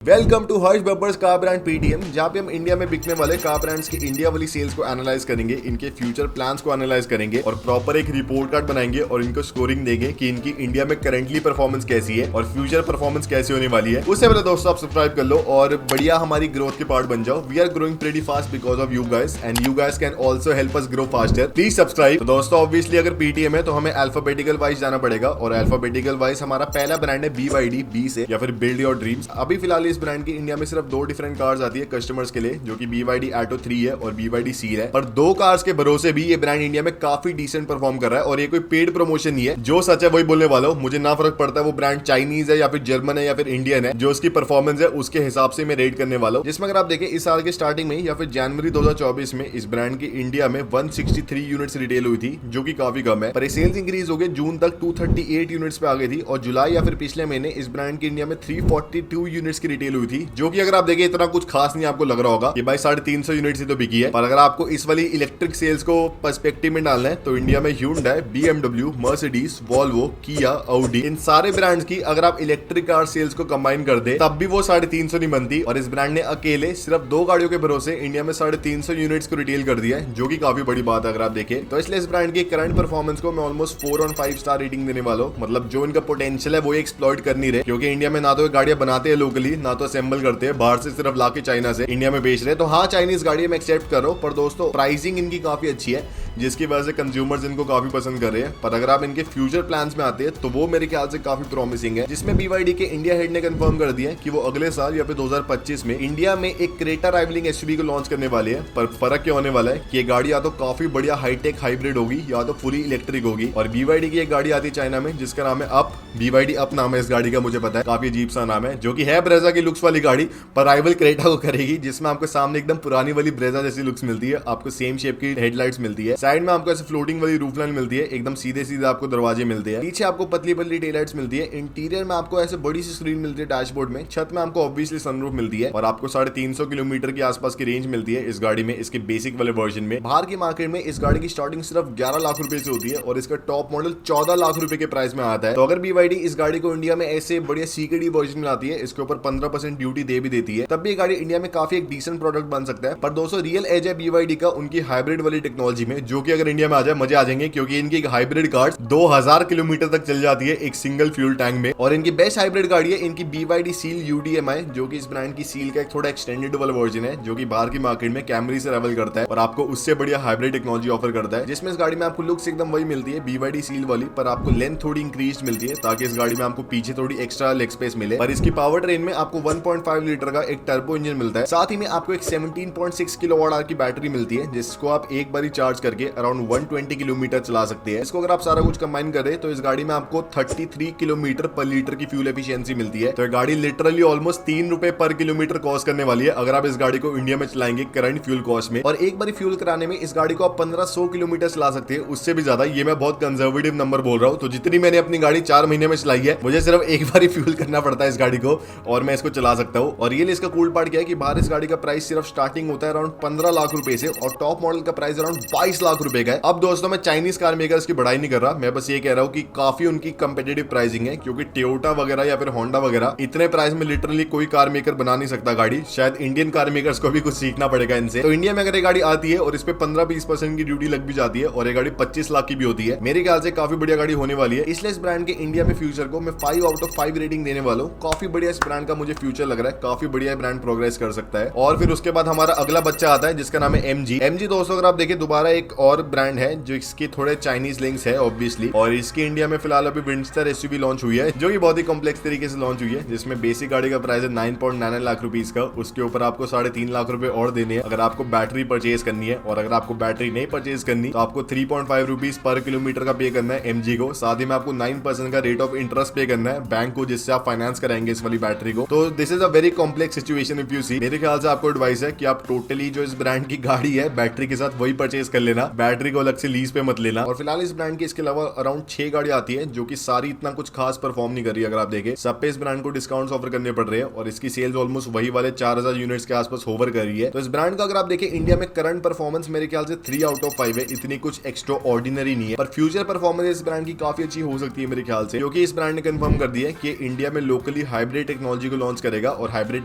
Welcome to Harsh Babbar's car brand PTM, जहाँ पे हम इंडिया में बिकने वाले कार ब्रांड्स की इंडिया वाली सेल्स को एनालाइज करेंगे, इनके फ्यूचर प्लान्स को एनालाइज करेंगे और प्रॉपर एक रिपोर्ट कार्ड बनाएंगे और इनको स्कोरिंग देंगे कि इनकी इंडिया में करंटली परफॉर्मेंस कैसी है और फ्यूचर परफॉर्मेंस कैसी होने वाली है। उससे पहले दोस्तों आप सब्सक्राइब कर लो और बढ़िया हमारी ग्रोथ के पार्ट बन जाओ। We are growing pretty fast because of you guys and you guys can also help us grow faster. Please subscribe. तो दोस्तों ऑब्वियसली अगर पीटीएम है तो हमें अल्फाबेटिकल वाइज जाना पड़ेगा और अल्फाबेटिकल वाइज हमारा पहला ब्रांड है BYD, बी से या फिर बिल्ड योर ड्रीम्स। अभी फिलहाल इस ब्रांड की इंडिया में सिर्फ दो डिफरेंट कार्स आती है कस्टमर्स के लिए, जो कि BYD Atto 3 है और BYD Seal है। पर दो कार्स के भरोसे भी ये ब्रांड इंडिया में काफी डिसेंट परफॉर्म कर रहा है और ये कोई पेड प्रमोशन नहीं है। जो सच है वही बोलने वाला हूं। मुझे ना फर्क पड़ता है वो ब्रांड चाइनीज है या फिर जर्मन है या फिर इंडियन है, जो उसकी परफॉर्मेंस है उसके हिसाब से मैं रेट करने वाला हूं। जिसमें अगर आप देखें इस साल के स्टार्टिंग में या फिर जनवरी 2024 में इस ब्रांड की इंडिया में 163 यूनिट्स रिटेल हुई थी, जो कि काफी कम है। पर सेल्स इंक्रीज हो गए, जून तक 238 यूनिट्स पे आ गई थी और जुलाई या फिर पिछले महीने इस ब्रांड की इंडिया में 342 यूनिट्स की रिटेल हुई थी, जो कि अगर आप देखें इतना कुछ खास नहीं आपको लग रहा होगा कि भाई 350 यूनिट्स ही तो बिकी है। पर अगर आपको इस वाली इलेक्ट्रिक सेल्स को पर्सपेक्टिव में डालना है तो इंडिया में Hyundai, BMW, Mercedes, Volvo, Kia, Audi, इन सारे ब्रांड्स की अगर आप इलेक्ट्रिक कार सेल्स को कंबाइन कर दे तब भी वो 350 नहीं बनती। और इस ब्रांड ने अकेले सिर्फ दो गाड़ियों के भरोसे इंडिया में 350 यूनिट्स को रिटेल कर दिया है, जो कि काफी बड़ी बात है अगर आप देखें तो। इसलिए इस ब्रांड की करंट परफॉर्मेंस को मैं ऑलमोस्ट 4 on 5 स्टार रेटिंग देने वाला हूँ। मतलब जो इनका पोटेंशियल है वो एक्सप्लॉइट कर नहीं रहे, क्योंकि इंडिया में ना तो गाड़ियां बनाते हैं लोकली, ना तो असेंबल करते हैं, बाहर से सिर्फ लाके चाइना से इंडिया में बेच रहे हैं। तो हाँ, चाइनीज गाड़ी मैं एक्सेप्ट कर रहा हूँ, पर दोस्तों प्राइसिंग इनकी काफी अच्छी है, जिसकी वजह से कंज्यूमर्स इनको काफी पसंद कर रहे हैं। पर अगर आप इनके फ्यूचर प्लान्स में आते हैं तो वो मेरे ख्याल से काफी प्रॉमिसिंग है, जिसमें BYD के इंडिया हेड ने कंफर्म कर दिया कि वो अगले साल या फिर 2025 में इंडिया में एक क्रेटा राइवलिंग SUV को लॉन्च करने वाली है। पर फर्क क्या होने वाला है कि ये गाड़ी या तो काफी बढ़िया हाईटेक हाइब्रिड होगी या तो फुली इलेक्ट्रिक होगी। और BYD की एक गाड़ी आती है चाइना में जिसका नाम है अप, BYD अप नाम है इस गाड़ी का, मुझे पता है काफी अजीब सा नाम है, जो कि है ब्रेजा की लुक्स वाली गाड़ी पर राइवल क्रेटा को करेगी, जिसमें आपको सामने एकदम पुरानी वाली ब्रेजा जैसी लुक्स मिलती है, आपको सेम शेप की हेडलाइट्स मिलती है, साइड में आपको ऐसे फ्लोटिंग वाली रूफ लाइन मिलती है, एकदम सीधे सीधे आपको दरवाजे मिलते हैं, पीछे आपको पतली पतली टेल लाइट्स मिलती है, इंटीरियर में आपको ऐसे बड़ी सी स्क्रीन मिलती है डैशबोर्ड में, छत में आपको ऑब्वियसली सनरूफ मिलती है और आपको 350 किलोमीटर के आसपास की रेंज मिलती है इस गाड़ी में, इसके बेसिक वाले वर्जन में। बाहर की मार्केट में इस गाड़ी की स्टार्टिंग सिर्फ 11 लाख रुपए से होती है और इसका टॉप मॉडल 14 लाख रुपए के प्राइस में आता है। तो अगर BYD इस गाड़ी को इंडिया में ऐसे बढ़िया CKD वर्जन में लाती है, इसके ऊपर 15% ड्यूटी दे भी देती है, तब भी गाड़ी इंडिया में काफी एक डिसेंट प्रोडक्ट बन सकता है। पर दोस्तों रियल एज है BYD का उनकी हाइब्रिड वाली टेक्नोलॉजी में, जो कि अगर इंडिया में आ जाए मजे आ जाएंगे, क्योंकि इनकी हाइब्रिड कार्स 2000 किलोमीटर तक चल जाती है एक सिंगल फ्यूल टैंक में। और इनकी बेस्ट हाइब्रिड गाड़ी है इनकी BYD Seal UDMI, जो कि इस ब्रांड की Seal का एक थोड़ा एक्सटेंडेड वाला वर्जन है, जो कि बाहर की मार्केट में कैमरी से राइवल करता है और आपको उससे बढ़िया हाइब्रिड टेक्नोलॉजी ऑफर करता है, जिसमें इस गाड़ी में आपको लुक्स एकदम वही मिलती है BYD Seal वाली, पर आपको लेंथ थोड़ी इंक्रीज मिलती है ताकि इस गाड़ी में आपको पीछे थोड़ी एक्स्ट्रा लेग स्पेस मिले। पर इसकी पावर ट्रेन में आपको 1.5 लीटर का एक टर्बो इंजन मिलता है, साथ ही में आपको एक 17.6 किलोवाट आवर की बैटरी मिलती है, जिसको आप एक बार चार्ज करके अराउंड 120 किलोमीटर चला सकते हैं। इसको अगर आप सारा कुछ कंबाइन करें तो इस गाड़ी में आपको 33 किलोमीटर पर लीटर की फ्यूल एफिशिएंसी मिलती है। तो गाड़ी लिटरली ऑलमोस्ट 3 रुपए पर किलोमीटर कॉस्ट करने वाली है अगर आप इस गाड़ी को इंडिया में चलाएंगे करंट फ्यूल कॉस्ट में। और एक बार फ्यूल कराने में इस गाड़ी को आप 1500 किलोमीटर चला सकते हैं, उससे भी ज्यादा। ये मैं बहुत कंजर्वेटिव नंबर बोल रहा हूँ। तो जितनी मैंने अपनी गाड़ी 4 महीने में चलाई है, मुझे सिर्फ एक बार फ्यूल करना पड़ता है इस गाड़ी को और मैं इसको चला सकता हूँ। और ये इसका कूल पार्ट क्या है कि बाहर इस गाड़ी का प्राइस सिर्फ स्टार्टिंग होता है अराउंड 15 लाख रुपए से और टॉप मॉडल का प्राइस अराउंड 22 लाख रुपए का है। अब दोस्तों मैं चाइनीज कार मेकर्स की बढ़ाई नहीं कर रहा, मैं बस ये कह रहा हूँ कि काफी उनकी कंपेटिटिव प्राइसिंग है, क्योंकि टोयोटा वगैरह या फिर होंडा वगैरह इतने प्राइस में लिटरली कोई कार मेकर बना नहीं सकता गाड़ी। शायद इंडियन कार मेकर्स को भी कुछ सीखना पड़ेगा इनसे। तो इंडिया में अगर ये गाड़ी आती है और इस पे 15-20% की ड्यूटी लग भी जाती है और ये गाड़ी 25 लाख की भी होती है, मेरे ख्याल से काफी बढ़िया गाड़ी होने वाली है। इसलिए इस ब्रांड के इंडिया में फ्यूचर को मैं 5 आउट ऑफ 5 रेटिंग देने वाला हूँ। काफी बढ़िया इस ब्रांड का मुझे फ्यूचर लग रहा है, काफी बढ़िया ब्रांड प्रोग्रेस कर सकता है। और फिर उसके बाद हमारा अगला बच्चा आता है जिसका नाम है MG दोस्तों अगर आप देखें दोबारा एक और ब्रांड है जो इसके थोड़े चाइनीज लिंक्स है ऑब्वियसली, और इसकी इंडिया में फिलहाल अभी विंडस्टर SUV लॉन्च हुई है, जो कि बहुत ही कॉम्प्लेक्स तरीके से लॉन्च हुई है, जिसमें बेसिक गाड़ी का प्राइस है 9.99 लाख रुपीज का। उसके ऊपर आपको 3.5 लाख रुपए और देने हैं अगर आपको बैटरी परचेज करनी है, और अगर आपको बैटरी नहीं परचेज करनी तो आपको 3.5 रुपीज पर किलोमीटर का पे करना है MG को। साथ ही में आपको 9% का रेट ऑफ इंटरेस्ट पे करना है बैंक को, जिससे आप फाइनेंस कराएंगे इस वाली बैटरी को। तो this is a very complex situation if you see. मेरे ख्याल से आपको एडवाइस है कि आप टोटली जो इस ब्रांड की गाड़ी है बैटरी के साथ वही परचेज कर लेना, बैटरी को अलग से लीज पे मत लेना। और फिलहाल इस ब्रांड की इसके अलावा अराउंड 6 गाड़ी आती है जो कि सारी इतना कुछ खास परफॉर्म नहीं कर रही है। अगर आप देखें सब पे इस ब्रांड को डिस्काउंट्स ऑफर करने पड़ रहे हैं और इसकी सेल्स ऑलमोस्ट वही वाले 4000 यूनिट्स के आसपास होवर कर रही है। तो इस ब्रांड का अगर आप देखें इंडिया में करंट परफॉर्मेंस मेरे ख्याल से 3 आउट ऑफ 5 है, इतनी कुछ एक्स्ट्रा ऑर्डिनरी नहीं है, पर फ्यूचर परफॉर्मेंस इस ब्रांड की काफी अच्छी हो सकती है मेरे ख्याल से, क्योंकि इस ब्रांड ने कंफर्म कर दिया है कि इंडिया में लोकली हाइब्रिड टेक्नोलॉजी को लॉन्च करेगा और हाइब्रिड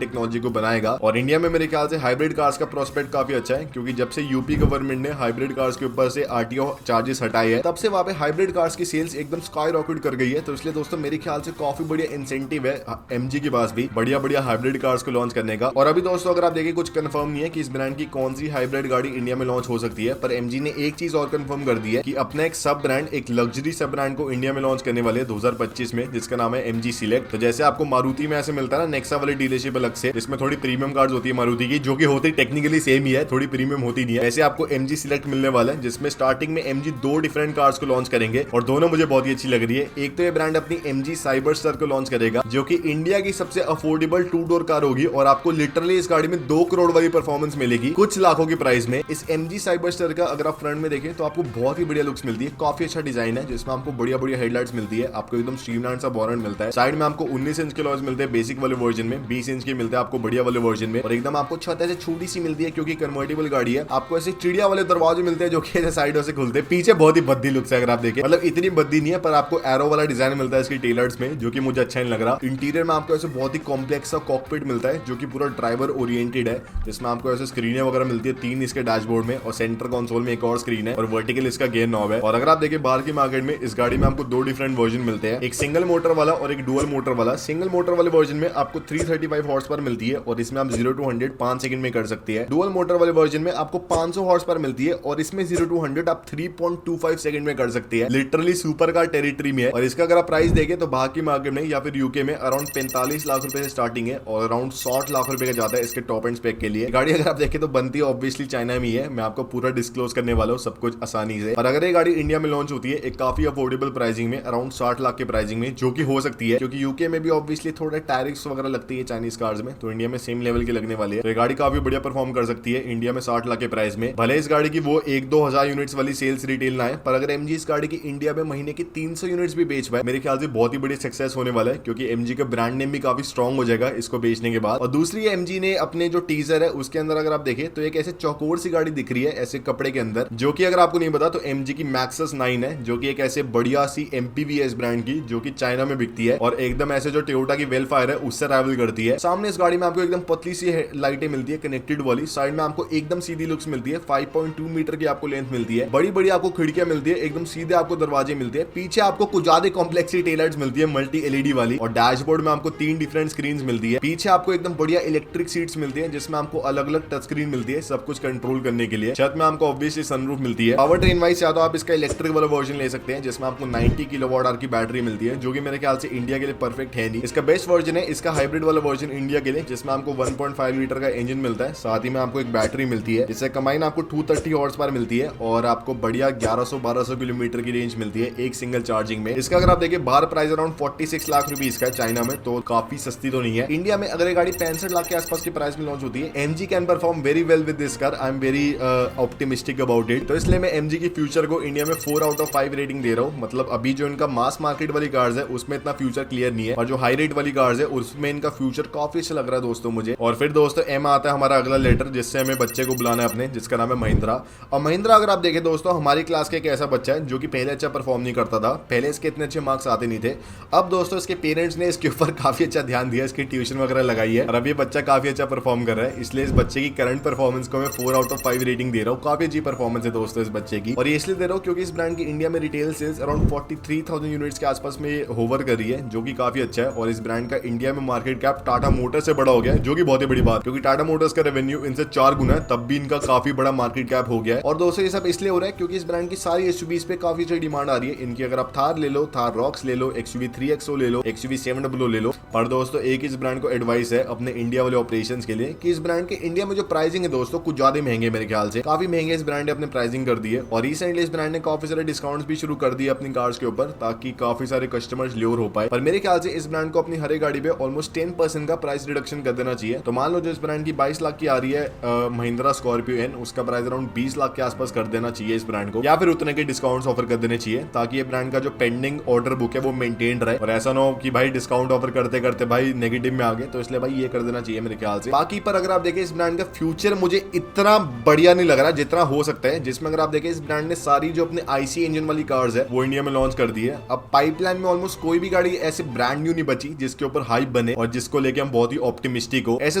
टेक्नोलॉजी को बनाएगा। और इंडिया में मेरे ख्याल से हाइब्रिड कार्स का प्रोस्पेक्ट काफी अच्छा है, क्योंकि जब से यूपी गवर्नमेंट ने हाइब्रिड कार्स के ऊपर से आरटीओ चार्जेस हटाए हैं तब से वहां पे हाइब्रिड कार्स की सेल्स एकदम स्काई रॉकेट कर गई है। तो इसलिए दोस्तों मेरे ख्याल से काफी बढ़िया इंसेंटिव है एमजी के पास भी बढ़िया बढ़िया हाइब्रिड कार्स को लॉन्च करने का। और अभी दोस्तों अगर आप देखें कुछ कंफर्म नहीं है कि इस ब्रांड की कौन सी हाइब्रिड गाड़ी इंडिया में लॉन्च हो सकती है, पर एमजी ने एक चीज और कंफर्म कर दी है कि अपना एक सब ब्रांड, एक लग्जरी सब ब्रांड को इंडिया में लॉन्च करने वाले 2025 में, जिसका नाम है एमजी सिलेक्ट। तो जैसे आपको मारुति में ऐसे मिलता है ना नेक्सा वाली डीलरशिप अलग से, जिसमें थोड़ी प्रीमियम कार्स होती है मारुति की, जो कि होती टेक्निकली सेम ही है, थोड़ी प्रीमियम होती नहीं है, ऐसे आपको एमजी सिलेक्ट मिलने वाला है, जिसमें स्टार्टिंग में एमजी 2 डिफरेंट कार्स को लॉन्च करेंगे और दोनों मुझे बहुत ही अच्छी लग रही है। एक तो ये ब्रांड अपनी एमजी साइबर स्टार को लॉन्च करेगा जो कि इंडिया की सबसे अफोर्डेबल 2 डोर कार होगी और आपको लिटरली इस गाड़ी में 2 करोड़ वाली परफॉर्मेंस मिलेगी कुछ लाखों की प्राइस में। इस एमजी साइबर स्टार का अगर आप फ्रंट में देखें तो आपको बहुत ही बढ़िया लुक्स मिलती है, काफी अच्छा डिजाइन है, जिसमें आपको बढ़िया बढ़िया हेडलाइट्स मिलती है, आपको एकदम स्ट्रीमलाइन सा बॉनेट मिलता है, साइड में आपको 19 इंच के लॉज मिलते हैं बेसिक वाले वर्जन में, 20 इंच के मिलते हैं आपको बढ़िया वाले वर्जन में, और एकदम आपको छत ऐसे छोटी सी मिलती है क्योंकि कन्वर्टेबल गाड़ी है। आपको ऐसे चिड़िया वाले दरवाजे मिलते हैं जो कि ऐसे साइडों से खुलते हैं, पीछे बहुत ही बद्दी लुक्स है अगर आप देखें, मतलब इतनी बद्दी नहीं है, पर आपको एरो वाला डिजाइन मिलता है इसकी टेलर्स में, जो कि मुझे अच्छा नहीं लग रहा। इंटीरियर में आपको ऐसे बहुत ही कॉम्प्लेक्स सा कॉकपिट मिलता है जो कि पूरा ड्राइवर ओरिएंटेड है, जिसमें आपको ऐसे स्क्रीनें वगैरह मिलती है 3 इसके डैशबोर्ड में, और सेंटर कंसोल में एक और स्क्रीन है, और वर्टिकल इसका गियर नॉब है। और अगर आप देखिए बाहर की मार्केट में इस गाड़ी में आपको 2 डिफरेंट वर्जन मिलते हैं, एक सिंगल मोटर वाला और एक डुअल मोटर वाला। सिंगल मोटर वाले वर्जन में आपको 335 हॉर्स पावर मिलती है और इसमें आप 0 to 100 5 सेकंड में कर सकती है। डुअल मोटर वाले वर्जन में आपको 500 हॉर्स पावर मिलती है और इसमें 0 to 100 आप 3.25 सेकंड में कर सकती है, लिटरली सुपर कार टेरिटरी में है। और इसका अगर आप प्राइस देखें तो बाहर की मार्केट में या फिर यूके में अराउंड 45 लाख रुपए से स्टार्टिंग है और अराउंड 60 लाख रुपए का जाता है इसके टॉप एंड स्पेक के लिए। गाड़ी अगर आप देखें तो बनती है ऑब्वियसली चाइना में ही है, मैं आपको पूरा डिस्क्लोज करने वाला हूँ सब कुछ आसानी से। और अगर ये गाड़ी इंडिया में लॉन्च होती है एक काफी अफोर्डेबल प्राइसिंग में, अराउंड 60 लाख के प्राइसिंग में, जो कि हो सकती है क्योंकि यूके में भी ऑब्वियसली थोड़ा टैरिफ्स वगैरह लगती है चाइनीज कार्स में, तो इंडिया में सेम लेवल की लगने वाली है। तो ये गाड़ी काफी बढ़िया परफॉर्म कर सकती है इंडिया में 60 लाख के प्राइस में। भले इस गाड़ी की वो 1-2 हजार यूनिट्स वाली सेल्स रिटेल ना है, पर अगर एमजी इस गाड़ी की इंडिया में महीने की 300 यूनिट्स भी बेच पाए, मेरे ख्याल से बहुत ही बड़ी सक्सेस होने वाला है, क्योंकि एमजी का ब्रांड नेम भी काफी स्ट्रॉन्ग हो जाएगा इसको बेचने के बाद। और दूसरी एमजी ने अपने जो टीजर है उसके अंदर अगर आप देखें तो एक ऐसे चौकोर सी गाड़ी दिख रही है ऐसे कपड़े के अंदर, जो कि अगर आपको नहीं पता तो एमजी की मैक्सस 9 है, जो कि एक ऐसे बढ़िया सी एमपीवी है इस ब्रांड की, जो कि चाइना में बिकती है और एकदम ऐसे जो टोयोटा की वेलफायर है उससे राइवल करती है। सामने इस गाड़ी में आपको एकदम पतली सी लाइटें मिलती है कनेक्टेड वाली, साइड में आपको एकदम सीधी लुक्स मिलती है, 5.2 मीटर की आपको लेंथ मिलती है, बड़ी बड़ी आपको खिड़कियां मिलती है, एकदम सीधे आपको दरवाजे मिलते हैं, पीछे आपको कुछ ज्यादा कॉम्प्लेक्सिटी टेललाइट्स मिलती है मल्टी एलईडी वाली, और डैशबोर्ड में आपको 3 डिफरेंट स्क्रीन मिलती है, पीछे आपको एकदम बढ़िया इलेक्ट्रिक सीट्स मिलती है जिसमें आपको अलग अलग टच स्क्रीन मिलती है सब कुछ कंट्रोल करने के लिए। छत में आपको ऑब्वियसली सनरूफ मिलती है। पावर ट्रेन वाइज या तो आप इसका इलेक्ट्रिक वाला वर्जन ले सकते हैं जिसमें आपको 90 किलोवाट आवर की बैटरी मिलती है, जो कि मेरे ख्याल से इंडिया के लिए परफेक्ट है नहीं। इसका बेस्ट वर्जन है इसका हाइब्रिड वाला वर्जन इंडिया के लिए, जिसमें आपको 1.5 लीटर का इंजन मिलता है, साथ ही में आपको एक बैटरी मिलती है जिससे कंबाइन आपको 230 हॉर्स पावर मिलती है और आपको बढ़िया 1100-1200 किलोमीटर की रेंज मिलती है एक सिंगल चार्जिंग में। इसका अगर आप देखिए बाहर प्राइस अराउंड 46 लाख रुपीस का है चाइना में, तो काफी सस्ती तो नहीं है। इंडिया में अगर ये गाड़ी 65 लाख के आसपास की प्राइस में लॉन्च होती है, MG can perform very well with this car, I am very optimistic about it. तो इसलिए मैं एमजी की फ्यूचर को इंडिया में 4 आउट ऑफ 5 रेटिंग दे रहा हूँ। मतलब अभी जो इनका मास मार्केट वाली कार्स है उसमें इतना फ्यूचर क्लियर नहीं है, और जो हाई रेट वाली कार्स है उसमें इनका फ्यूचर काफी अच्छा लग रहा है दोस्तों मुझे। और फिर दोस्तों एम आता है हमारा अगला लेटर, जिससे हमें बच्चे को बुलाना है अपने, जिसका नाम है महिंद्रा। और महिंद्रा अगर आप देखें दोस्तों हमारी क्लास का एक ऐसा बच्चा है जो कि पहले अच्छा परफॉर्म नहीं करता था, पहले इसके इतने अच्छे मार्क्स आते नहीं थे। अब दोस्तों इसके पेरेंट्स ने इसके ऊपर काफी अच्छा ध्यान दिया, इसकी ट्यूशन वगैरह लगाई है और अब ये बच्चा काफी अच्छा परफॉर्म कर रहा है। इसलिए इस बच्चे की करंट परफॉर्मेंस को मैं 4 आउट ऑफ 5 रेटिंग दे रहा हूँ। काफी अच्छी परफॉर्मेंस है दोस्तों इस बच्चे की, और ये इसलिए दे रहा हूँ क्योंकि इस ब्रांड की इंडिया में रिटेल सेल्स अराउंड 43,000 यूनिट्स के आसपास में होवर कर रही है, जो कि काफी अच्छा है। और इस ब्रांड का इंडिया में मार्केट कैप टाटा मोटर्स से बड़ा हो गया है, जो कि बहुत ही बड़ी बात, क्योंकि टाटा मोटर्स का रेवेन्यू इनसे 4 गुना है, तब भी इनका काफी बड़ा मार्केट कैप हो गया है। और दोस्तों ये सब इसलिए हो रहा है क्योंकि इस ब्रांड की सारी एसयूवीज पे काफी अच्छी डिमांड आ रही है इनकी। अगर आप थार ले लो, थार रॉक्स ले लो, एक्सयूवी 3XO ले लो, एक्सयूवी 700 ले लो। पर दोस्तों एक इस ब्रांड को एडवाइस है अपने इंडिया वाले ऑपरेशंस के लिए कि इस ब्रांड के इंडिया में जो प्राइसिंग है दोस्तों कुछ ज्यादा महंगे, मेरे ख्याल से काफी महंगे इस ब्रांड ने अपने प्राइसिंग कर दी है। और रिसेंटली इस ब्रांड ने काफी सारे डिस्काउंट्स भी शुरू कर दिए अपनी कार्स के ऊपर, ताकि काफी सारे कस्टमर्स ल्योर हो पाए। पर मेरे ख्याल से इस ब्रांड को अपनी हर एक गाड़ी पे ऑलमोस्ट 10% का प्राइस रिडक्शन कर देना चाहिए। तो मान लो जो इस ब्रांड की 22 लाख की आ रही है महिंद्रा स्कॉर्पियो एन, उसका प्राइस अराउंड 20 लाख के आसपास आसपास कर देना चाहिए इस ब्रांड को, या फिर उतने के डिस्काउंट्स ऑफर कर देने चाहिए, ताकि ये ब्रांड का जो पेंडिंग ऑर्डर बुक है वो मेंटेन रहे, और ऐसा ना हो कि भाई डिस्काउंट ऑफर करते करते भाई नेगेटिव में आ गए। तो इसलिए भाई ये कर देना चाहिए मेरे ख्याल से। बाकी पर अगर आप देखें इस ब्रांड का फ्यूचर मुझे इतना बढ़िया नहीं लग रहा जितना हो सकता है, जिसमें अगर आप देखें इस ब्रांड ने सारी जो अपने आईसी इंजन वाली कार्स है वो इंडिया में लॉन्च कर दी है। अब पाइपलाइन में ऑलमोस्ट कोई भी गाड़ी ऐसे ब्रांड न्यू नहीं बची जिसके ऊपर हाइप बने और जिसको लेके हम बहुत ही ऑप्टिमिस्टिक हो। ऐसे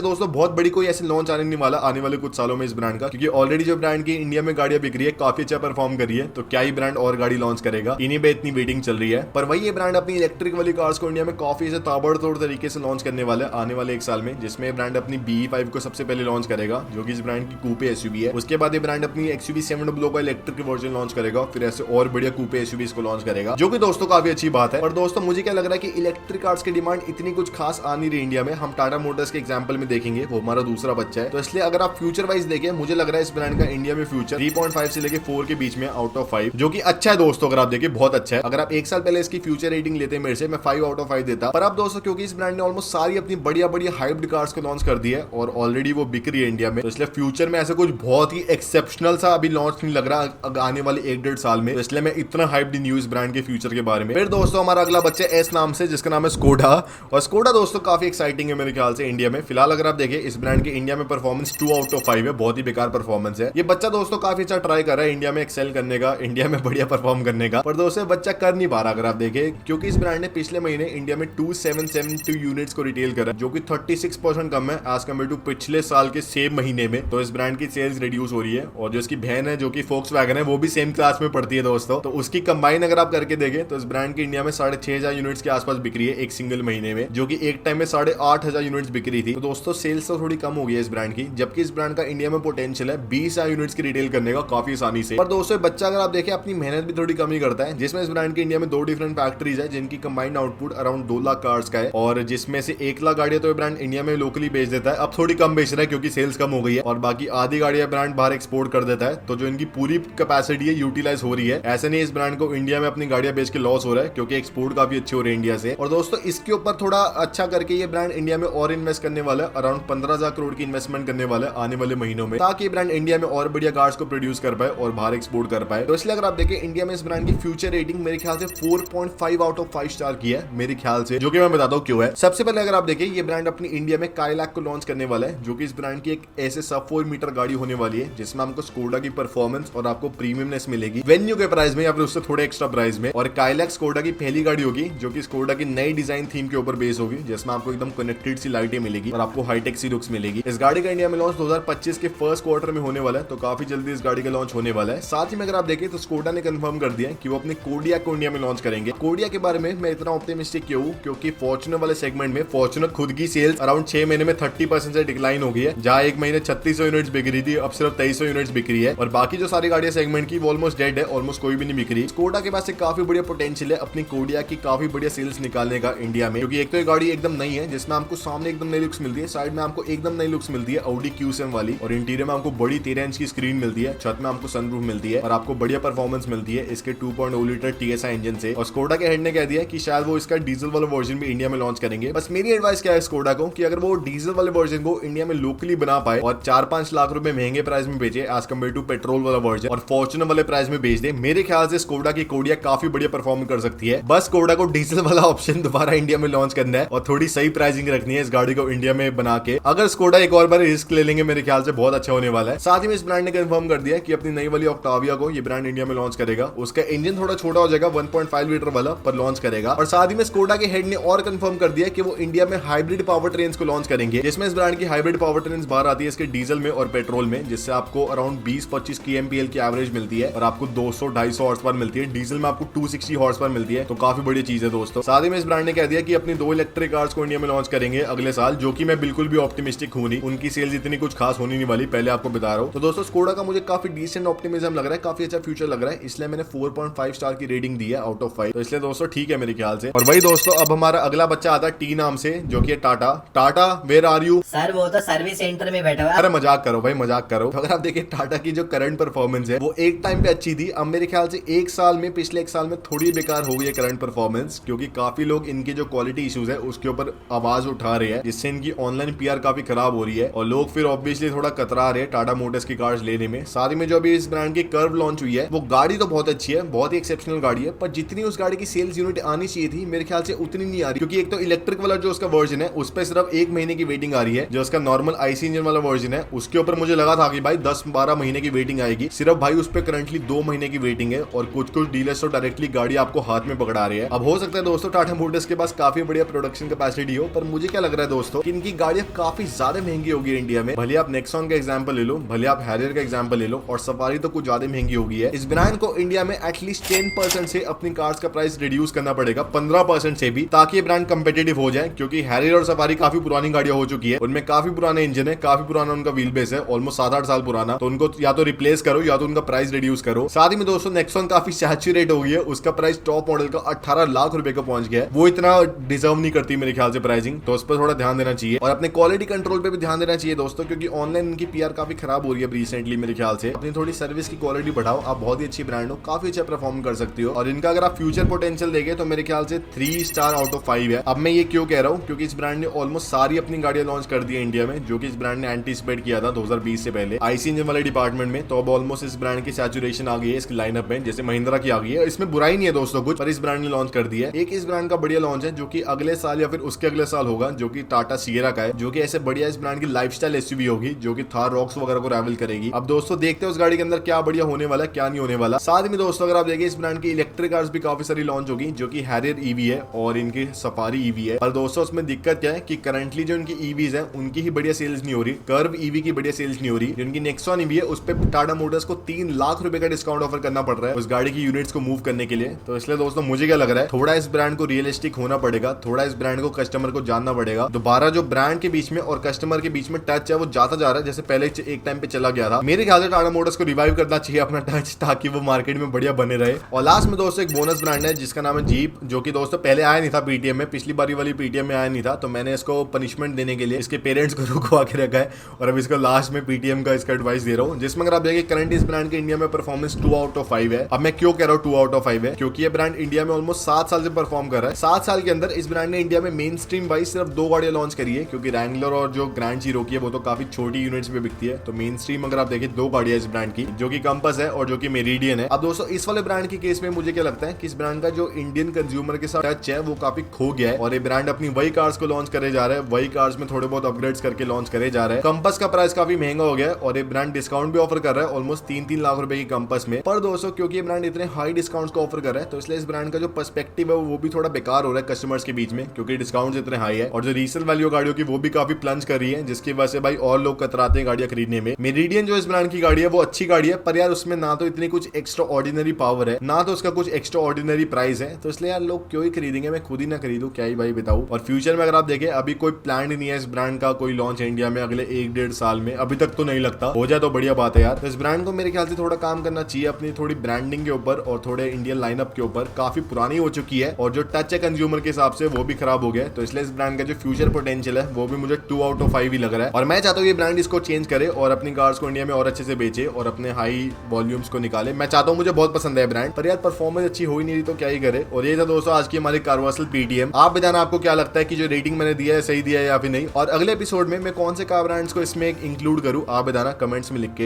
दोस्तों बहुत बड़ी कोई ऐसे लॉन्च आने नहीं वाला आने वाले कुछ सालों में इस ब्रांड का, क्योंकि ऑलरेडी जो ब्रांड की इंडिया में गाड़ियां बिक रही है काफी अच्छा परफॉर्म कर रही है, तो क्या ही ब्रांड और गाड़ी लॉन्च करेगा, इन्हीं पे इतनी वेटिंग चल रही है। पर वही ये ब्रांड अपनी इलेक्ट्रिक वाली कार्स को इंडिया में काफी से ताबड़तोड़ तरीके से लॉन्च करने वाला है आने वाले एक साल में, जिसमें ब्रांड अपनी BE5 को सबसे पहले लॉन्च करेगा, जो कि इस ब्रांड की कूपे एसयूवी है। उसके बाद ये ब्रांड अपनी XUV 700 का इलेक्ट्रिक वर्जन लॉन्च करेगा, फिर ऐसे और बढ़िया कूपे एसयूवीज को लॉन्च करेगा, जो कि दोस्तों काफी अच्छी बात है। और दोस्तों मुझे क्या लग रहा है कि इलेक्ट्रिक कार्स की डिमांड इतनी कुछ खास आ नहीं रही इंडिया में। हम टाटा मोटर्स के एग्जांपल में देखेंगे, वो हमारा दूसरा बच्चा है, तो इसलिए अगर आप फ्यूचर वाइज देखें मुझे लग रहा है इस ब्रांड का इंडिया में फ्यूचर 3.5 से लेके 4 के बीच में आउट ऑफ 5, जो कि अच्छा है दोस्तों। अगर आप देखें बहुत अच्छा है। अगर आप एक साल पहले इसकी फ्यूचर रेटिंग लेते मेरे से, मैं 5 आउट ऑफ 5 देता। पर अब दोस्तों क्योंकि इस ब्रांड ने ऑलमोस्ट सारी अपनी बढ़िया बढ़िया हाइब्रिड कार्स को लॉन्च कर दी है और ऑलरेडी वो बिक रही है इंडिया में, तो इसलिए फ्यूचर में ऐसा कुछ बहुत ही एक्सेप्शनल सा अभी लॉन्च नहीं लग रहा आने वाले 1-1.5 साल में, तो इसलिए मैं इतना हाइप्ड नहीं हूं इस ब्रांड के फ्यूचर के बारे में। फिर दोस्तों हमारा अगला बच्चा एस नाम से, जिसका नाम है स्कोडा, और स्कोडा दोस्तों काफी एक्साइटिंग है मेरे ख्याल से इंडिया में। फिलहाल अगर आप देखें इस ब्रांड की इंडिया में परफॉर्मेंस 2 आउट ऑफ 5 है, बहुत ही बेकार परफॉर्मेंस है। ये बच्चा दोस्तों काफी अच्छा ट्राई कर रहा है इंडिया में एक्सेल करने का, इंडिया में बढ़िया परफॉर्म करने का, पर दोस्तों बच्चा कर नहीं पा रहा अगर आप देखें, क्योंकि इस ब्रांड ने पिछले महीने इंडिया में 2772 यूनिट्स को रिटेल करा, जो कि 36% कम है एज कम्पेयर टू पिछले साल के सेम महीने में। तो इस ब्रांड की सेल्स रिड्यूस हो रही है, और जो इसकी बहन है जो कि फोक्सवैगन है वो भी सेम क्लास में पड़ती है दोस्तों, तो उसकी कंबाइन अगर आप करके देखें तो इस ब्रांड की इंडिया में 6,500 यूनिट्स के आसपास बिक रही है एक सिंगल महीने में, जो कि एक टाइम में 8,500 यूनिट्स बिक रही थी। तो दोस्तों सेल्स तो थोड़ी कम हो गई है इस ब्रांड की, जबकि इस ब्रांड का इंडिया में पोटेंशियल है 20,000 यूनिट्स की रिटेल करने का काफी आसानी से। पर दोस्तों बच्चा अगर आप देखें अपनी मेहनत भी थोड़ी कम ही करता है, जिसमें इस ब्रांड की इंडिया में 2 डिफरेंट फैक्ट्रीज है जिनकी combined output around 2 lakh cars का है, और जिसमें से 1 लाख गाड़ियां तो ब्रांड इंडिया में लोकली बेच देता है। अब थोड़ी कम बेच रहा है क्योंकि सेल्स कम हो गई है, और बाकी आधी गाड़ियां ब्रांड बाहर एक्सपोर्ट कर देता है, तो जो इनकी पूरी कैपेसिटी है यूटिलाइज हो रही है। ऐसे नहीं इस ब्रांड को इंडिया में अपनी गाड़ियां बेच के लॉस हो रहा है, क्योंकि एक्सपोर्ट काफी अच्छे हो रहे हैं इंडिया से। और दोस्तों इसके ऊपर थोड़ा अच्छा करके ये ब्रांड इंडिया में और इन्वेस्ट करने वाला है, अराउंड 15,000 करोड़ की इन्वेस्टमेंट करने वाला है आने वाले महीनों में, ताकि ब्रांड इंडिया में और बढ़िया कार्स को प्रोड्यूस कर पाए और बाहर एक्सपोर्ट कर पाए। तो इसलिए अगर आप देखें इंडिया में इस ब्रांड की फ्यूचर रेटिंग मेरे ख्याल से 4.5 आउट ऑफ 5 स्टार की है मेरे ख्याल से, जो कि मैं बताता हूँ क्यों है। सबसे पहले अगर आप देखें ये ब्रांड अपनी इंडिया में काइलैक को लॉन्च करने वाला है, जो कि इस ब्रांड की एक ऐसे सब 4 मीटर गाड़ी होने वाली है, जिसमें आपको स्कोडा की परफॉर्मेंस और आपको प्रीमियमनेस मिलेगी वेन्यू के प्राइस में या फिर उससे थोड़े एक्स्ट्रा प्राइस में। और काइलैक स्कोडा की पहली गाड़ी होगी जो कि स्कोडा की नई डिजाइन थीम के ऊपर बेस होगी, जिसमें आपको एकदम कनेक्टेड सी लाइटें मिलेगी और आपको हाईटेक सी लुक्स मिलेगी। इस गाड़ी का इंडिया में लॉन्च 2025 के फर्स्ट क्वार्टर में होने वाला है, तो काफी जल्दी इस गाड़ी का लॉन्च होने वाला है। साथ ही में अगर आप देखें तो स्कोडा ने कंफर्म कर दिया कि वो अपने कोडिया को इंडिया में लॉन्च करेंगे। कोडिया के बारे में मैं इतना ऑप्टिमिस्टिक क्यों हूं, क्योंकि फॉर्च्यूनर वाले सेगमेंट में फॉर्च्यूनर खुद की सेल्स अराउंड 6 महीने में 30% से डिक्लाइन हो गई है, जहां एक महीने 3600 यूनिट्स बिक रही थी अब सिर्फ 2300 यूनिट्स बिक रही है, और बाकी जो सारी गाड़ियां सेगमेंट की वो ऑलमोस्ट डेड है, ऑलमोस्ट कोई भी नहीं बिक रही। स्कोडा के पास एक काफी बढ़िया पोटेंशियल है अपनी कोडिया की काफी बढ़िया सेल्स निकालने का इंडिया में, क्योंकि एक तो ये गाड़ी एकदम नई है जिसमें आपको सामने एकदम नई लुक्स मिलती है, साइड में आपको एकदम नई लुक्स मिलती है ऑडी Q7 वाली, और इंटीरियर में आपको बड़ी 13 इंच की स्क्रीन मिलती है, छत में आपको सनरूफ मिलती है, और आपको बढ़िया परफॉर्मेंस मिलती है इसके 2.0 लीटर TSI इंजन से। और स्कोडा के हेड ने कह दिया कि शायद वो इसका डीजल वाला वर्जन भी इंडिया में लॉन्च करेंगे। बस मेरी एडवाइस क्या है स्कोडा को कि अगर वो डीजल वाले वर्जन को इंडिया में लोकली बना पाए और 4-5 लाख रुपए महंगे प्राइस में बेचे एज कम्पेयर टू पेट्रोल वाला वर्जन, और फॉर्च्यूनर वाले प्राइस में बेच दे, मेरे ख्याल से स्कोडा की कोडिया काफी बढ़िया परफॉर्म कर सकती है। बस स्कोडा को डीजल वाला ऑप्शन दोबारा इंडिया में लॉन्च करना है और थोड़ी सही प्राइसिंग रखनी है इस गाड़ी को इंडिया में बना के। अगर स्कोडा एक और बार रिस्क ले लेंगे मेरे ख्याल से बहुत अच्छा होने वाला है। साथ ही में इस ब्रांड ने कंफर्म कर दिया कि अपनी नई वाली ऑक्टाविया को ये ब्रांड इंडिया में लॉन्च करेगा। उसका इंजन थोड़ा छोटा हो जाएगा 1.5 लीटर वाला, पर लॉन्च करेगा। और साथ ही में स्कोडा के हेड ने और कंफर्म कर दिया कि वो इंडिया में हाइब्रिड पावर ट्रेन्स को लॉन्च करेंगे, जिसमें इस ब्रांड की हाइब्रिड पावर ट्रेन्स बाहर आती है इसके डीजल में और पेट्रोल में, जिससे आपको अराउंड 20-25 kmpl की एवरेज मिलती है और आपको 200-250 हॉर्स पावर मिलती है। डीजल में आपको 260 हॉर्स पावर मिलती है, तो काफी बड़ी चीज है दोस्तों। साथ ही में इस ब्रांड ने कह दिया कि अपनी 2 इलेक्ट्रिक कार्स को इंडिया में लॉन्च करेंगे अगले साल, जो कि मैं बिल्कुल भी ऑप्टिमिस्टिक हूं नहीं, उनकी सेल्स इतनी कुछ खास होनी नहीं वाली, पहले आपको बता रहा हूं। तो दोस्तों स्कोडा का मुझे काफी डिसेंट ऑप्टिमिज्म लग रहा है, काफी अच्छा फ्यूचर लग रहा है, इसलिए मैंने 4.5 स्टार की रेटिंग दी है आउट ऑफ 5। तो इसलिए दोस्तों ठीक है मेरे ख्याल से। और वही दोस्तों अब हमारा अगला बच्चा आता है टी नाम से, जो कि Tata. Tata where are you sir? वो तो सर्विस सेंटर में बैठा हुआ है। अरे मजाक करो भाई, मजाक करो। तो अगर आप देखिए टाटा की जो करंट परफॉर्मेंस है वो एक टाइम पे अच्छी थी, अब मेरे ख्याल से एक साल में, पिछले एक साल में थोड़ी बेकार हो गई है करंट परफॉर्मेंस, क्योंकि काफी लोग इनके जो क्वालिटी इश्यूज है उसके ऊपर आवाज उठा रहे हैं, जिससे इनकी ऑनलाइन PR काफी खराब हो रही है और लोग फिर ऑब्वियसली थोड़ा कतरा रहे हैं टाटा मोटर्स की कार्स लेने में। साथ साथ ही में जो अभी इस ब्रांड की कर्व लॉन्च हुई है वो गाड़ी तो बहुत अच्छी है, बहुत ही एक्सेप्शनल गाड़ी है, पर जितनी उस गाड़ी की सेल्स यूनिट आनी चाहिए थी मेरे ख्याल से उतनी नहीं आ रही, क्योंकि एक तो इलेक्ट्रिक वाला जो उसका वर्जन है उस पर सिर्फ 1 महीने की वेटिंग आ रही है। जो उसका नॉर्मल आईसी इंजन वाला वर्जन है उसके ऊपर मुझे लगा था कि भाई 10-12 महीने की वेटिंग आएगी, सिर्फ भाई उस पर करंटली 2 महीने की वेटिंग है। और कुछ डीलर्स तो डायरेक्टली गाड़ी आपको हाथ में पकड़ा रहे हैं। अब हो सकता है दोस्तों टाटा मोटर्स के पास काफी बढ़िया प्रोडक्शन कैपेसिटी हो, पर मुझे क्या लग रहा है दोस्तों कि इनकी गाड़ियां काफी ज्यादा महंगी होगी इंडिया में। भले आप नेक्सॉन का एग्जांपल ले लो, भले आप हैरियर का एग्जांपल ले लो, और सफारी तो कुछ ज्यादा महंगी होगी है। इस ब्रांड को इंडिया में एटलीस्ट 10% से अपनी कार्स का प्राइस रिड्यूस करना पड़ेगा, 15% से भी, ताकि ये ब्रांड कंपेटिटिव हो जाए। क्योंकि हैरियर और सफारी काफी पुरानी गाड़ियां हो चुकी है, उनमें काफी पुराने इंजन है, काफी पुराना उनका व्हील बेस है, ऑलमोस्ट 7-8 साल पुराना। तो उनको या तो रिप्लेस करो या तो उनका प्राइस रिड्यूस करो। साथ ही में दोस्तों नेक्सॉन काफी सैचुरेट हो गई है, उसका प्राइस टॉप मॉडल का 18 लाख रुपए का पहुंच गया है। वो इतना डिजर्व नहीं करती मेरे ख्याल से प्राइसिंग, तो उस पर थोड़ा ध्यान देना चाहिए और अपने क्वालिटी कंट्रोल पे भी ध्यान देना चाहिए दोस्तों, क्योंकि ऑनलाइन इनकी पीआर काफी खराब हो रही है रिसेंटली। मेरे ख्याल से अपनी थोड़ी सर्विस की क्वालिटी बढ़ाओ, आप बहुत ही अच्छी ब्रांड हो, काफी अच्छा परफॉर्म कर सकती हो। और इनका अगर आप फ्यूचर पोटेंशियल देखें तो मेरे ख्याल से 3 स्टार आउट ऑफ 5 है। अब मैं ये क्यों कह रहा हूँ, क्योंकि इस ब्रांड ने ऑलमोस्ट सारी अपनी गाड़ियां लॉन्च कर दी है इंडिया में, जो कि इस ब्रांड ने एंटीसिपेट किया था 2020 से पहले आईसी इंजन वाले डिपार्टमेंट में। तो अब ऑलमोस्ट इस ब्रांड की सैचुरेशन आ गई है इसकी लाइनअप में, जैसे महिंद्रा की आ गई है। इसमें बुराई नहीं है दोस्तों कुछ, पर इस ब्रांड ने लॉन्च कर दिया है। एक इस ब्रांड का बढ़िया लॉन्च है जो कि अगले साल या फिर उसके अगले साल होगा, जो कि टाटा सिएरा का है, जो कि ऐसे बढ़िया इस ब्रांड की लाइफस्टाइल एसयूवी होगी, जो कि थार रॉक्स वगैरह को राइवल करेगी। अब दोस्तों देखते हैं उस गाड़ी के अंदर क्या बढ़िया होने वाला है, क्या नहीं होने वाला। साथ में दोस्तों अगर आप देखें इस ब्रांड की इलेक्ट्रिक कार्स भी काफी सारी लॉन्च होगी, जो कि हैरियर ईवी है और इनकी सफारी ईवी है। पर दोस्तों उसमें दिक्कत क्या है कि करंटली जो इनकी ईवीज है उनकी ही बढ़िया सेल्स नहीं हो रही, कर्व ईवी की बढ़िया सेल्स नहीं हो रही। जिनकी नेक्सॉन ईवी है उस पर टाटा मोटर्स को 3 लाख रुपए का डिस्काउंट ऑफर करना पड़ रहा है उस गाड़ी की यूनिट्स को मूव करने के लिए। तो इसलिए दोस्तों मुझे क्या लग रहा है, थोड़ा इस ब्रांड को रियलिस्टिक होना पड़ेगा, थोड़ा इस ब्रांड को कस्टमर को जानना पड़ेगा। दोबारा जो ब्रांड के बीच में और कस्टमर के बीच में टच है वो जाता जा रहा है, जैसे पहले एक टाइम पे चला गया था। मेरे ख्याल से टाटा मोटर्स को रिवाइव करना चाहिए अपना टच, ताकि वो मार्केट में बढ़िया बने रहे। और लास्ट में दोस्तों एक बोनस ब्रांड है जिसका नाम है जीप, जो कि दोस्तों पहले आया नहीं था पीटीएम में, पिछली बारी वाली पीटीएम में आया नहीं था, तो मैंने इसको पनिशमेंट देने के लिए इसके पेरेंट्स को रुकवा के रखा है और अब इसको लास्ट में पीटीएम का इसका एडवाइस दे रहा हूँ, जिसमें अगर आप देखिए करंट इस ब्रांड के इंडिया में परफॉर्मेंस 2 आउट ऑफ 5 है। अब मैं क्यों कह रहा हूँ 2 आउट ऑफ 5 है, क्योंकि ये ब्रांड इंडिया में ऑलमोस्ट 7 साल से परफॉर्म कर रहा है। 7 साल के अंदर इस ब्रांड ने इंडिया में मेन स्ट्रीम वाइज सिर्फ 2 गाड़ियां लॉन्च करी है, क्योंकि रैंगलर और जो ग्रैंड चीरोकी है वो तो काफी छोटी यूनिट्स में बिकती है। तो मेन स्ट्रीम अगर आप देखें 2 गाड़ियां इस ब्रांड की, जो कि कंपस है और जो कि मेरिडियन है। अब दोस्तों इस वाले ब्रांड के केस में मुझे क्या लगता है कि इस ब्रांड का जो इंडियन कंज्यूमर के साथ टच है वो काफी खो गया है, और ये ब्रांड अपनी वही कार्स को लॉन्च करे जा रहा है, वही कार्स में थोड़े बहुत अपग्रेड्स करके लॉन्च करे जा रहा है। कंपस का प्राइस काफी महंगा हो गया है और ये ब्रांड डिस्काउंट भी ऑफर कर रहा है ऑलमोस्ट 3-3 लाख रुपए की कंपस में। पर दोस्तों क्योंकि ये ब्रांड इतने हाई डिस्काउंट्स को ऑफर कर रहा है, तो इसलिए इस ब्रांड का जो पर्सपेक्टिव है वो भी थोड़ा बेकार हो रहा है कस्टमर्स के बीच में, क्योंकि डिस्काउंट्स इतने हाई है और जो रीसेल वैल्यू गाड़ियों की वो भी काफी प्लंज कर रही है, जिसकी वजह से भाई और लोग कतराते हैं गाड़ियां खरीदने में। मेरिडियन जो इस ब्रांड की गाड़ी है वो अच्छी गाड़ी है, पर यार उसमें ना तो इतनी कुछ एक्स्ट्रा ऑर्डिनरी पावर है, ना तो उसका कुछ एक्स्ट्रा ऑर्डिनरी प्राइस है, तो इसलिए यार लोग क्यों ही खरीदेंगे, मैं खुद ही ना खरीदूं, क्या ही भाई बताऊं। और फ्यूचर में अगर आप देखें अभी कोई प्लान नहीं है इस ब्रांड का कोई लॉन्च है इंडिया में अगले 1-1.5 साल में, अभी तक तो नहीं लगता, हो जाए तो बढ़िया बात है यार। तो इस ब्रांड को मेरे ख्याल से थोड़ा काम करना चाहिए अपनी थोड़ी ब्रांडिंग के ऊपर और थोड़े इंडियन लाइनअप के ऊपर, काफी पुरानी हो चुकी है और जो टच है कंज्यूमर के हिसाब से वो भी खराब हो गया है। तो इसलिए इस ब्रांड का जो फ्यूचर पोटेंशियल है वो भी मुझे 2 आउट ऑफ 5 ही लग रहा है, और मैं चाहता हूँ ये ब्रांड इसको चेंज करे और अपनी कार्स को इंडिया में और अच्छे से बेचे और अपने हाई वॉल्यूम्स को निकाले। मैं चाहता हूँ, मुझे बहुत पसंद है ब्रांड, पर यार परफॉर्मेंस अच्छी हो ही नहीं रही तो क्या ही करे। और ये था दोस्तों आज की हमारी कार्वासल पीटीएम। आप बताना आपको क्या लगता है कि जो रेटिंग मैंने दिया है सही दिया है या फिर नहीं, और अगले एपिसोड में मैं कौन से कार ब्रांड्स को इसमें इंक्लूड करूँ आप बताना कमेंट्स में लिख के।